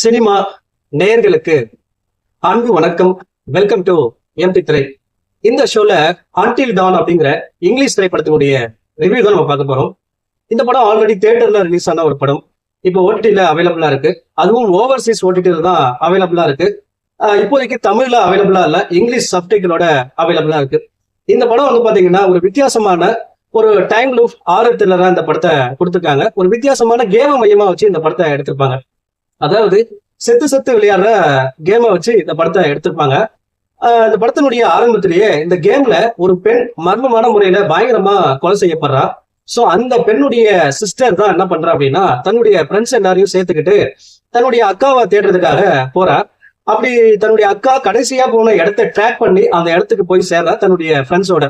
Cinema நேயர்களுக்கு அன்பு வணக்கம். வெல்கம் டு எம்டி திரை. இந்த ஷோல அன்டில் டான் அப்படிங்கிற இங்கிலீஷ் திரைப்படத்தினுடைய ரிவ்யூ தான் நம்ம பார்க்க போறோம். இந்த படம் ஆல்ரெடி தியேட்டர்ல ரிலீஸ் ஆன ஒரு படம். இப்போ ஓடிடில அவைலபிளா இருக்கு. அதுவும் ஓவர்சீஸ் ஓடிடில தான் அவைலபிளா இருக்கு. இப்போதைக்கு தமிழ்ல அவைலபிளா இல்ல, இங்கிலீஷ் சப்டைட்டிலோட அவைலபிளா இருக்கு. இந்த படம் வந்து பாத்தீங்கன்னா ஒரு வித்தியாசமான ஒரு டைம் லூப் ஆரர் த்ரில்லரா இந்த படத்தை கொடுத்துருக்காங்க. ஒரு வித்தியாசமான கேம மையமா வச்சு இந்த படத்தை எடுத்திருப்பாங்க. அதாவது செத்து செத்து விளையாடுற கேமை வச்சு இந்த படத்தை எடுத்திருப்பாங்க. இந்த படத்தினுடைய ஆரம்பத்திலேயே இந்த கேம்ல ஒரு பெண் மர்மமான முறையில பயங்கரமா கொலை செய்யப்படுறா. சோ அந்த பெண்ணுடைய சிஸ்டர் தான் என்ன பண்றா அப்படின்னா தன்னுடைய ஃப்ரெண்ட்ஸ் எல்லாரையும் சேர்த்துக்கிட்டு தன்னுடைய அக்காவை தேடுறதுக்காக போறா. அப்படி தன்னுடைய அக்கா கடைசியா போன இடத்த ட்ராக் பண்ணி அந்த இடத்துக்கு போய் சேர்றா தன்னுடைய ஃப்ரெண்ட்ஸோட.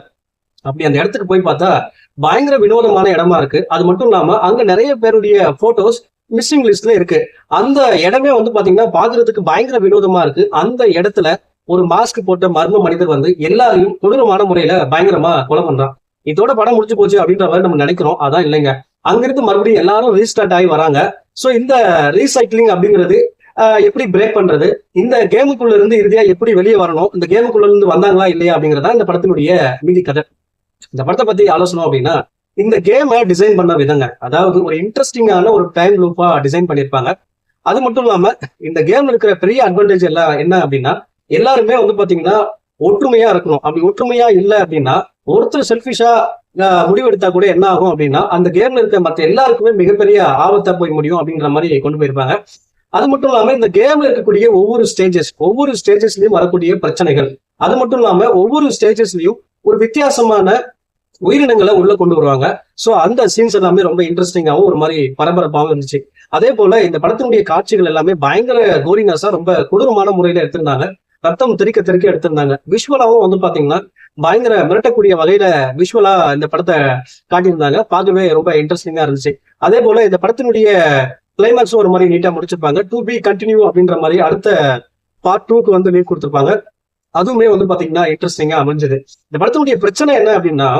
அப்படி அந்த இடத்துக்கு போய் பார்த்தா பயங்கர வினோதமான இடமா இருக்கு. அது மட்டும் இல்லாம அங்க நிறைய பேருடைய போட்டோஸ் மிஸ்ஸிங் லிஸ்ட்ல இருக்கு. அந்த இடமே வந்து பாத்தீங்கன்னா பாக்குறதுக்கு பயங்கர வினோதமா இருக்கு. அந்த இடத்துல ஒரு மாஸ்க் போட்ட மர்ம மனிதர் வந்து எல்லாரையும் கொடூரமான முறையில பயங்கரமா கொலை பண்றான். இதோட படம் முடிஞ்சு போச்சு அப்படின்ற மாதிரி நம்ம நினைக்கிறோம். அதான் இல்லைங்க. அங்கிருந்து மறுபடியும் எல்லாரும் ரீஸ்டார்ட் ஆகி வராங்க. சோ இந்த ரீசைக்கிளிங் அப்படிங்கிறது எப்படி பிரேக் பண்றது, இந்த கேமுக்குள்ள இருந்து இறுதியா எப்படி வெளியே வரணும், இந்த கேமுக்குள்ள இருந்து வந்தாங்களா இல்லையா அப்படிங்கறதா இந்த படத்தினுடைய மீதி கதை. இந்த படத்தை பத்தி ஆலோசனை அப்படின்னா, இந்த கேமை டிசைன் பண்ண விதங்க, அதாவது ஒரு இன்ட்ரெஸ்டிங்கான ஒரு டைம் லூப்பா டிசைன் பண்ணிருப்பாங்க. அது மட்டும் இல்லாம இந்த கேம்ல இருக்கிற பெரிய அட்வான்டேஜ் எல்லாம் என்ன அப்படின்னா, எல்லாருமே வந்து பாத்தீங்கன்னா ஒற்றுமையா இருக்கணும். அப்படி ஒற்றுமையா இல்ல அப்படின்னா ஒருத்தர் செல்ஃபிஷா முடிவெடுத்தா கூட என்ன ஆகும் அப்படின்னா அந்த கேம்ல இருக்க மற்ற எல்லாருக்குமே மிகப்பெரிய ஆபத்தா போய் முடியும் அப்படிங்கிற மாதிரி கொண்டு போயிருப்பாங்க. அது மட்டும் இல்லாம இந்த கேம்ல இருக்கக்கூடிய ஒவ்வொரு ஸ்டேஜஸ்லயும் வரக்கூடிய பிரச்சனைகள், அது மட்டும் இல்லாம ஒவ்வொரு ஸ்டேஜஸ்லயும் ஒரு வித்தியாசமான உயிரினங்களை உள்ள கொண்டு வருவாங்க. சோ அந்த சீன்ஸ் எல்லாமே ரொம்ப இன்ட்ரெஸ்டிங்காவும் ஒரு மாதிரி பரபரப்பாகவும் இருந்துச்சு. அதே போல இந்த படத்தினுடைய காட்சிகள் எல்லாமே பயங்கர கோரினஸா ரொம்ப கொடூரமான முறையில எடுத்திருந்தாங்க. ரத்தம் தெறிக்க தெறிக்க எடுத்திருந்தாங்க. விஷுவலாவும் வந்து பாத்தீங்கன்னா பயங்கர மிரட்டக்கூடிய வகையில விஷுவலா இந்த படத்தை காட்டியிருந்தாங்க. பார்க்கவே ரொம்ப இன்ட்ரெஸ்டிங்கா இருந்துச்சு. அதே போல இந்த படத்தினுடைய கிளைமேக்ஸும் ஒரு மாதிரி நீட்டா முடிச்சிருப்பாங்க. டு பி கண்டினியூ அப்படின்ற மாதிரி அடுத்த பார்ட் 2க்கு வந்து லீட் கொடுத்திருப்பாங்க. அதுவுமே வந்து பாத்தீங்கன்னா இன்ட்ரெஸ்டிங்கா அமைஞ்சது. இந்த படத்தினுடைய பிரச்சனை என்ன அப்படின்னா,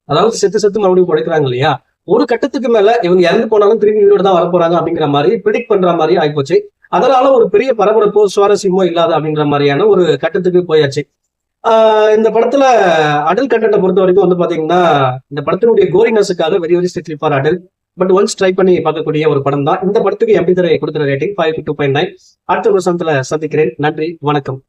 அதாவது செத்து செத்து மறுபடியும் குறைக்கிறாங்க இல்லையா, ஒரு கட்டத்துக்கு மேல இவங்க இறந்து போனாலும் திரும்பி வீடு தான் வரப்போறாங்க அப்படிங்கிற மாதிரி ப்ரிடிக்ட் பண்ற மாதிரி ஆயிப்போச்சு. அதனால ஒரு பெரிய பரபரப்போ சுவாரஸ்யமோ இல்லாத அப்படின்ற மாதிரியான ஒரு கட்டத்துக்கு போயாச்சு. இந்த படத்துல அடல் கண்டென்ட்டை பொறுத்த வரைக்கும் வந்து பாத்தீங்கன்னா இந்த படத்தினுடைய கோரினஸுக்காக very very strictly for adult. But once try பண்ணி பார்க்கக்கூடிய ஒரு படம் தான். இந்த படத்துக்கு எம்பி திரை கொடுக்குற ரேட்டிங் 5.2.9. அடுத்த வருஷத்துல சந்திக்கிறேன். நன்றி, வணக்கம்.